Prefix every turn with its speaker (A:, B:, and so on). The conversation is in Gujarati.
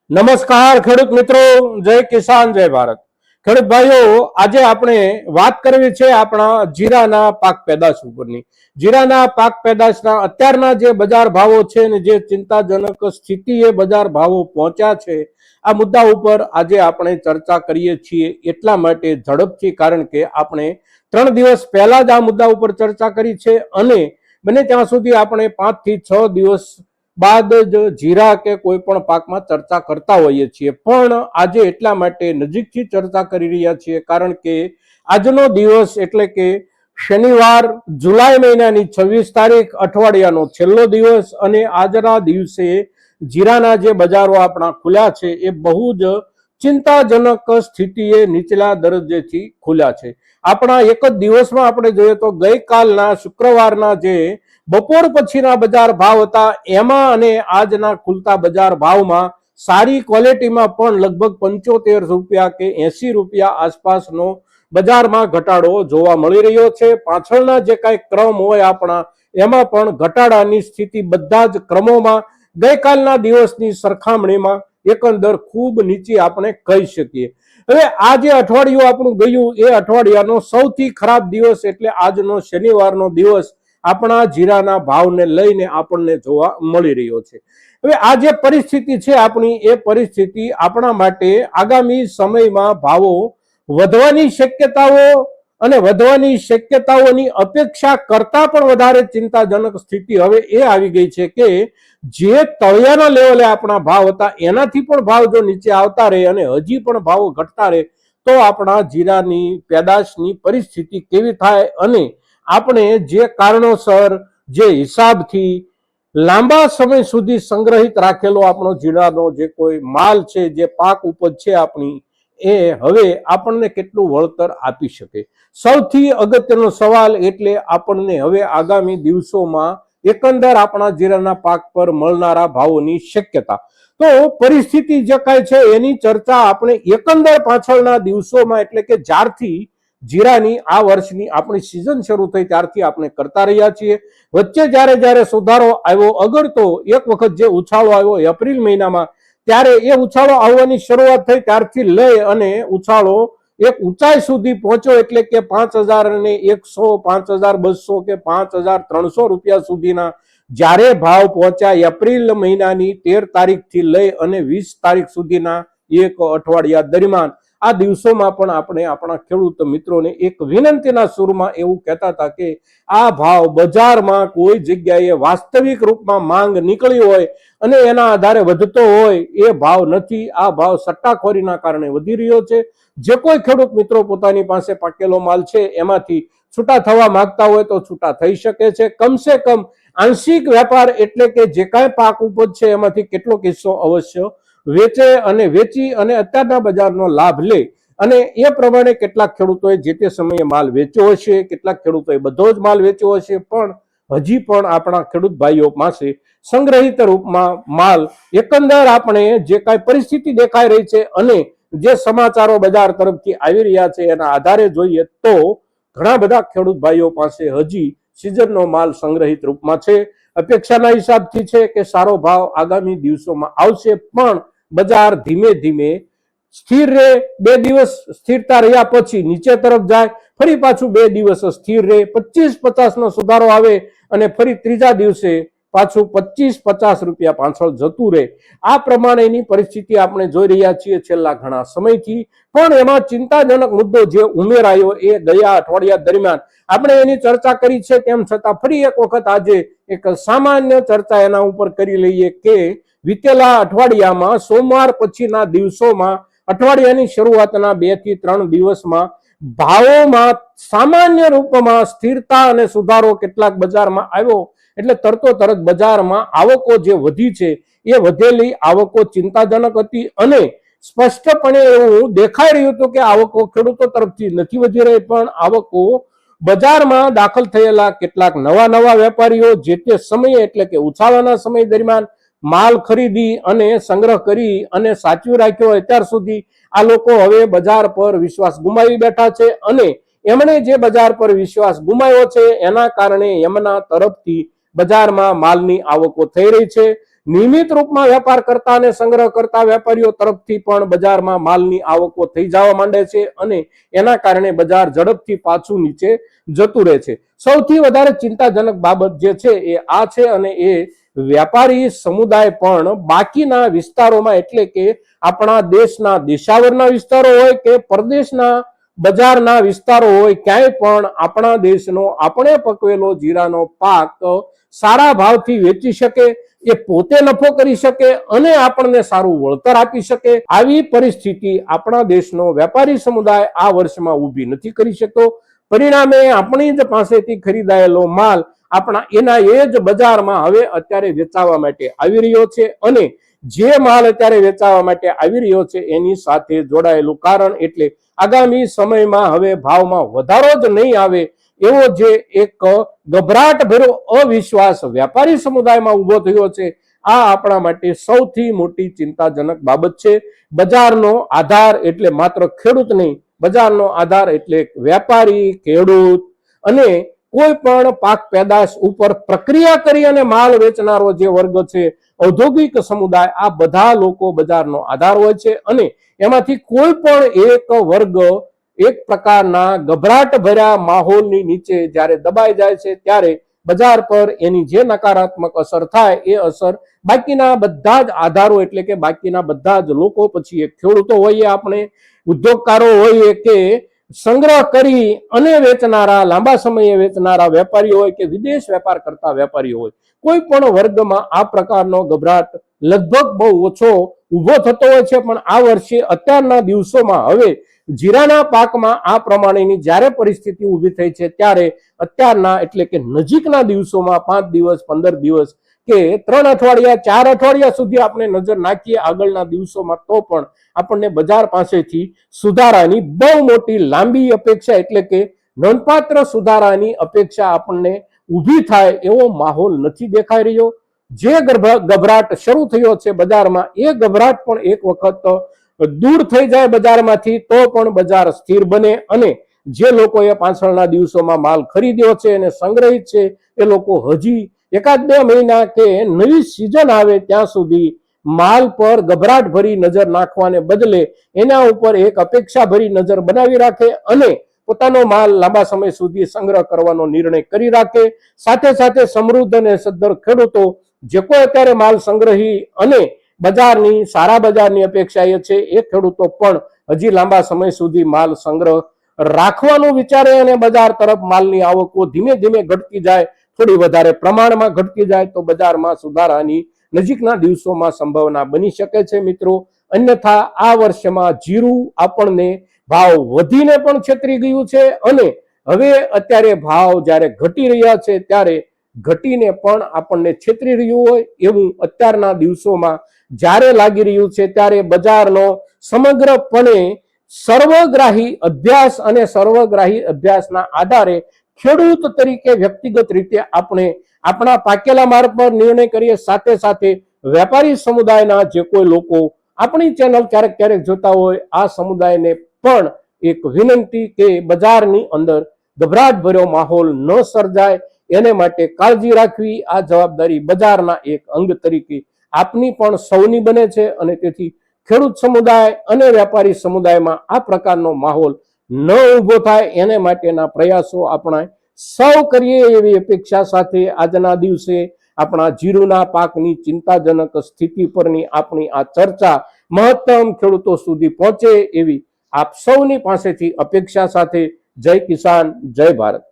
A: નમસ્કાર ખેડૂત મિત્રો, જય કિસાન જય ભારત। ખેડૂત ભાઈઓ, આજે આપણે વાત કરવી છે આપણા જીરાના પાક પેદાશ ઉપરની। જીરાના પાક પેદાશના અત્યારના જે બજાર ભાવો છે ને જે ચિંતાજનક સ્થિતિએ બજાર ભાવો પહોંચ્યા છે, આ મુદ્દા ઉપર આજે આપણે ચર્ચા કરીએ છીએ। એટલા માટે ઝડપથી, કારણ કે આપણે 3 દિવસ પહેલા જ આ મુદ્દા ઉપર ચર્ચા કરી છે અને બને ત્યાં સુધી આપણે 5 થી 6 દિવસ બાદ જ જીરા કે કોઈ પણ પાકમાં ચર્ચા કરતા હોઈએ છીએ, પણ આજે એટલા માટે નજીકથી ચર્ચા કરી રહ્યા છીએ કારણ કે આજનો દિવસ એટલે કે શનિવાર, જુલાઈ મહિનાની 26 તારીખ, અઠવાડિયાનો છેલ્લો દિવસ અને આજના દિવસે જીરાના જે બજારો આપણા ખુલ્યા છે એ બહુ જ ચિંતાજનક સ્થિતિએ નીચલા દરજ્જેથી ખુલ્યા છે। આપણા એક જ દિવસમાં આપણે જોઈએ તો ગઈકાલના શુક્રવારના જે બપોર પછીના બજાર ભાવ હતા એમાં અને આજના ખુલતા બજાર ભાવમાં સારી ક્વોલિટીમાં પણ લગભગ 75 રૂપિયા કે 80 રૂપિયા આસપાસનો બજારમાં ઘટાડો જોવા મળી રહ્યો છે। પાછળના જે કાંઈ ક્રમ હોય આપણા એમાં પણ ઘટાડાની સ્થિતિ બધા જ ક્રમોમાં ગઈકાલના દિવસની સરખામણીમાં એકંદર ખૂબ નીચી આપણે કહી શકીએ। હવે આ જે અઠવાડિયું આપણું ગયું એ અઠવાડિયાનો સૌથી ખરાબ દિવસ એટલે આજનો શનિવારનો દિવસ આપણા જીરાના ભાવને લઈને આપણને જોવા મળી રહ્યો છે। હવે આ જે પરિસ્થિતિ છે આપણી, એ પરિસ્થિતિ આપણા માટે આગામી સમયમાં ભાવો વધવાની શક્યતાઓ અને વધવાની શક્યતાઓની અપેક્ષા કરતા પણ વધારે ચિંતાજનક સ્થિતિ હવે એ આવી ગઈ છે કે જે તળિયાના લેવલે આપણા ભાવ હતા એનાથી પણ ભાવ જો નીચે આવતા રહે અને હજી પણ ભાવો ઘટતા રહે તો આપણા જીરાની પેદાશની પરિસ્થિતિ કેવી થાય અને આપણે જે કારણોસર જે હિસાબથી લાંબા સમય સુધી સંગ્રહિત રાખેલો આપણો જીરાનો જે કોઈ માલ છે, જે પાક ઉપજ છે આપણી, એ હવે આપણને કેટલું વળતર આપી શકે। સૌથી અગત્યનો સવાલ એટલે આપણને હવે આગામી દિવસોમાં એકંદર આપણા જીરાના પાક પર મળનારા ભાવોની શક્યતા। તો પરિસ્થિતિ જે કાંઈ છે એની ચર્ચા આપણે એકંદર પાછળના દિવસોમાં એટલે કે જ્યારથી જીરાની આ વર્ષની આપણી સિઝન શરૂ થઈ ત્યારથી આપણે કરતા રહ્યા છીએ। વચ્ચે જ્યારે જ્યારે સુધારો આવ્યો, અગર તો એક વખત જે ઉછાળો આવ્યો એપ્રિલ મહિનામાં, ત્યારે એ ઉછાળો આવવાની શરૂઆત થઈ ત્યારથી લઈ અને ઉછાળો એક ઊંચાઈ સુધી પહોંચ્યો એટલે કે 5100, 5200 કે 5300 રૂપિયા સુધીના જ્યારે ભાવ પહોંચ્યા એપ્રિલ મહિનાની 13 તારીખથી લઈ અને 20 તારીખ સુધીના એક અઠવાડિયા દરમિયાન, આ દિવસોમાં પણ આપણે આપણા ખેડૂત મિત્રોને એક વિનંતીના સૂરમાં એવું કહેતા હતા કે આ ભાવ બજારમાં કોઈ જગ્યાએ વાસ્તવિક રૂપમાં માંગ નીકળી હોય અને એના આધારે વધતો હોય એ ભાવ નથી। આ ભાવ સટ્ટાખોરીના કારણે વધી રહ્યો છે। જે કોઈ ખેડૂત મિત્રો પોતાની પાસે પાકેલો માલ છે એમાંથી છૂટા થવા માંગતા હોય તો છૂટા થઈ શકે છે। કમસે કમ આંશિક વેપાર એટલે કે જે કાંઈ પાક ઉપજ છે એમાંથી કેટલોક હિસ્સો અવશ્ય વેચે અને વેચી અને અત્યારના બજારનો લાભ લે અને એ પ્રમાણે કેટલાક ખેડૂતોએ જે તે સમયે માલ વેચ્યો હશે, કેટલાક ખેડૂતોએ બધો જ માલ વેચ્યો હશે, પણ હજી પણ આપણા ખેડૂત ભાઈઓ પાસે સંગ્રહિત રૂપમાં માલ એકંદર આપણે જે કાંઈ પરિસ્થિતિ દેખાઈ રહી છે અને જે સમાચારો બજાર તરફથી આવી રહ્યા છે એના આધારે જોઈએ તો ઘણા બધા ખેડૂત ભાઈઓ પાસે હજી સિઝનનો માલ સંગ્રહિત રૂપમાં છે। અપેક્ષાના હિસાબથી છે કે સારો ભાવ આગામી દિવસોમાં આવશે, પણ બજાર ધીમે ધીમે સ્થિર રહે। 2 દિવસ સ્થિરતા રહ્યા પછી નીચે તરફ જાય, ફરી પાછું 2 દિવસ સ્થિર રહે, 25-50 નો સુધારો આવે અને ફરી ત્રીજા દિવસે પાછું 25-50 રૂપિયા પાછળ જતું રહે। આ પ્રમાણેની પરિસ્થિતિ આપણે જોઈ રહ્યા છીએ છેલ્લા ઘણા સમયથી। પણ એમાં ચિંતાજનક મુદ્દો જે ઉમેરાયો એ ગયા અઠવાડિયા દરમિયાન આપણે એની ચર્ચા કરી છે, તેમ છતાં ફરી એક વખત આજે એક સામાન્ય ચર્ચા એના ઉપર કરી લઈએ કે વીતેલા અઠવાડિયામાં સોમવાર પછીના દિવસોમાં અઠવાડિયાની શરૂઆતના 2 થી 3 દિવસમાં ભાવોમાં સામાન્ય રૂપમાં સ્થિરતા અને સુધારો કેટલાક બજારમાં આવ્યો એટલે તરતો તરત બજારમાં આવકો જે વધી છે એ વધેલી આવકો ચિંતાજનક હતી અને સ્પષ્ટપણે એવું દેખાઈ રહ્યું હતું કે આવકો ખેડૂતો તરફથી નથી વધી રહી, પણ આવકો બજારમાં દાખલ થયેલા કેટલાક નવા વેપારીઓ જે તે સમયે એટલે કે ઉછાળાના સમય દરમિયાન માલ ખરીદી અને સંગ્રહ કરી અને સાચવી રાખ્યો અત્યાર સુધી, આ લોકો હવે બજાર પર વિશ્વાસ ગુમાવી બેઠા છે અને એમણે જે બજાર પર વિશ્વાસ ગુમાવ્યો છે એના કારણે એમના તરફથી બજારમાં માલની આવકો થઈ રહી છે। નિયમિત રૂપમાં વેપાર કરતા અને સંગ્રહ કરતા વેપારીઓ તરફથી પણ બજારમાં માલની આવકો થઈ જવા માંડે છે અને એના કારણે બજાર ઝડપથી પાછું નીચે જતું રહે છે. સૌથી વધારે ચિંતાજનક બાબત જે છે એ આ છે અને એ વ્યાપારી સમુદાય પણ બાકીના વિસ્તારોમાં એટલે કે આપણા દેશના દેશાવરના વિસ્તારો હોય કે પરદેશના બજારના વિસ્તારો હોય ક્યાંય પણ આપણા દેશનો આપણે પકવેલો જીરાનો પાક સારા ભાવથી વેચી શકે, એ પોતે નફો કરી શકે અને આપણને સારું વળતર આપી શકે. આવી પરિસ્થિતિ આપણા દેશનો વેપારી સમુદાય આ વર્ષમાં ઊભી નથી કરી શકતો. પરિણામે આપણી જ પાસેથી ખરીદાયેલો માલ આપણા એના એ જ બજારમાં હવે અત્યારે વેચાવા માટે આવી રહ્યો છે અને જે માલ અત્યારે વેચાવા માટે આવી રહ્યો છે એની સાથે જોડાયેલું કારણ એટલે આગામી સમયમાં હવે ભાવમાં વધારો જ નહીં આવે એવો જે એક ગભરાટ ભર્યો અવિશ્વાસ વ્યાપારી સમુદાયમાં ઉભો થયો છે. આ આપણા માટે સૌથી મોટી ચિંતાજનક બાબત છે. બજારનો આધાર એટલે માત્ર ખેડૂત નહીં, બજારનો આધાર એટલે વેપારી, ખેડૂત અને કોઈ પણ પાક પેદાશ ઉપર પ્રક્રિયા કરી અને માલ વેચનારો જે વર્ગ છે, ઔદ્યોગિક સમુદાય, આ બધા લોકો બજારનો આધાર હોય છે અને એમાંથી કોઈ પણ એક વર્ગ એક પ્રકારના ગભરાટ ભર્યા માહોલની નીચે જ્યારે દબાઈ જાય છે ત્યારે બજાર પર એની જે નકારાત્મક અસર થાય એ અસર બાકીના બધા જ આધારો એટલે કે બાકીના બધા જ લોકો, પછી એ ખેડૂતો હોઈએ, આપણે ઉદ્યોગકારો હોઈએ કે સંગ્રહ કરી અને વેચનારા, લાંબા સમયે વેચનારા વેપારીઓ હોય કે વિદેશ વેપાર કરતા વેપારીઓ હોય, કોઈ પણ વર્ગમાં આ પ્રકારનો ગભરાટ લગભગ બહુ ઓછો ઉભો થતો હોય છે. પણ આ વર્ષે અત્યારના દિવસોમાં હવે જીરાના પાકમાં આ પ્રમાણેની જ્યારે પરિસ્થિતિ ઊભી થઈ છે ત્યારે અત્યારના એટલે કે નજીકના દિવસોમાં 5 દિવસ, 15 દિવસ કે 3 અઠવાડિયા, 4 અઠવાડિયા સુધી આપણે નજર નાખીએ આગળના દિવસોમાં તો પણ આપણને બજાર પાસેથી સુધારાની બહુ મોટી લાંબી અપેક્ષા એટલે કે નોંધપાત્ર સુધારાની અપેક્ષા આપણને ઊભી થાય એવો માહોલ નથી દેખાઈ રહ્યો. જે ગભરાટ શરૂ થયો છે બજારમાં, એ ગભરાટ પણ એક વખત દૂર થઈ જાય બજારમાંથી તો પણ બજાર સ્થિર બને અને જે લોકોએ પાછળના દિવસોમાં માલ ખરીદ્યો છે અને સંગ્રહિત છે એ લોકો હજી 1-2 મહિના કે નવી સિઝન આવે ત્યાં સુધી માલ પર ગભરાટ ભરી નજર નાખવાને બદલે એના ઉપર એક અપેક્ષા ભરી નજર બનાવી રાખે અને પોતાનો માલ લાંબા સમય સુધી સંગ્રહ કરવાનો નિર્ણય કરી રાખે. સાથે સાથે સમૃદ્ધ અને સદ્ધર ખેડૂતો જે કોઈ અત્યારે માલ સંગ્રહી અને બજારની સારા બજારની અપેક્ષા એ છે એ ખેડૂતો પણ હજી લાંબા સમય સુધી માલ સંગ્રહ રાખવાનું વિચારે અને બજાર તરફ માલની આવકો ધીમે ધીમે ઘટતી જાય, થોડી વધારે પ્રમાણમાં ઘટતી જાય તો બજારમાં સુધારાની નજીકના દિવસોમાં સંભાવના બની શકે છે. મિત્રો, અન્યથા આ વર્ષમાં જીરું આપણને ભાવ વધીને પણ છેતરી ગયું છે અને હવે અત્યારે ભાવ જ્યારે ઘટી રહ્યા છે ત્યારે ઘટીને પણ આપણને છેતરી રહ્યું હોય એવું અત્યારના દિવસોમાં જ્યારે લાગી રહ્યું છે ત્યારે બજારનો સમગ્રપણે સર્વગ્રાહી અભ્યાસ અને સર્વગ્રાહી અભ્યાસના આધારે ખેડૂત તરીકે વ્યક્તિગત રીતે આપણે આપણા પાકેલા માર્ગ પર નિર્ણય કરીએ. સાથે સાથે વેપારી સમુદાયના જે કોઈ લોકો આપણી ચેનલ ક્યારેક ક્યારેક જોતા હોય આ સમુદાયને પણ એક વિનંતી કે બજારની અંદર ગભરાટ ભર્યો માહોલ ન સર્જાય એને માટે કાળજી રાખવી આ જવાબદારી બજારના એક અંગ તરીકે આપની પણ સૌની બને છે અને તેથી ખેડૂત સમુદાય અને વેપારી સમુદાયમાં આ પ્રકારનો માહોલ ન ઊભો થાય એને માટેના પ્રયાસો આપણે સૌ કરીએ એવી અપેક્ષા સાથે આજના દિવસે આપણા જીરુના પાકની ચિંતાજનક સ્થિતિ પરની આપણી આ ચર્ચા મહત્તમ ખેડૂતો સુધી પહોંચે એવી આપ સૌની પાસેથી અપેક્ષા સાથે જય કિસાન, જય ભારત.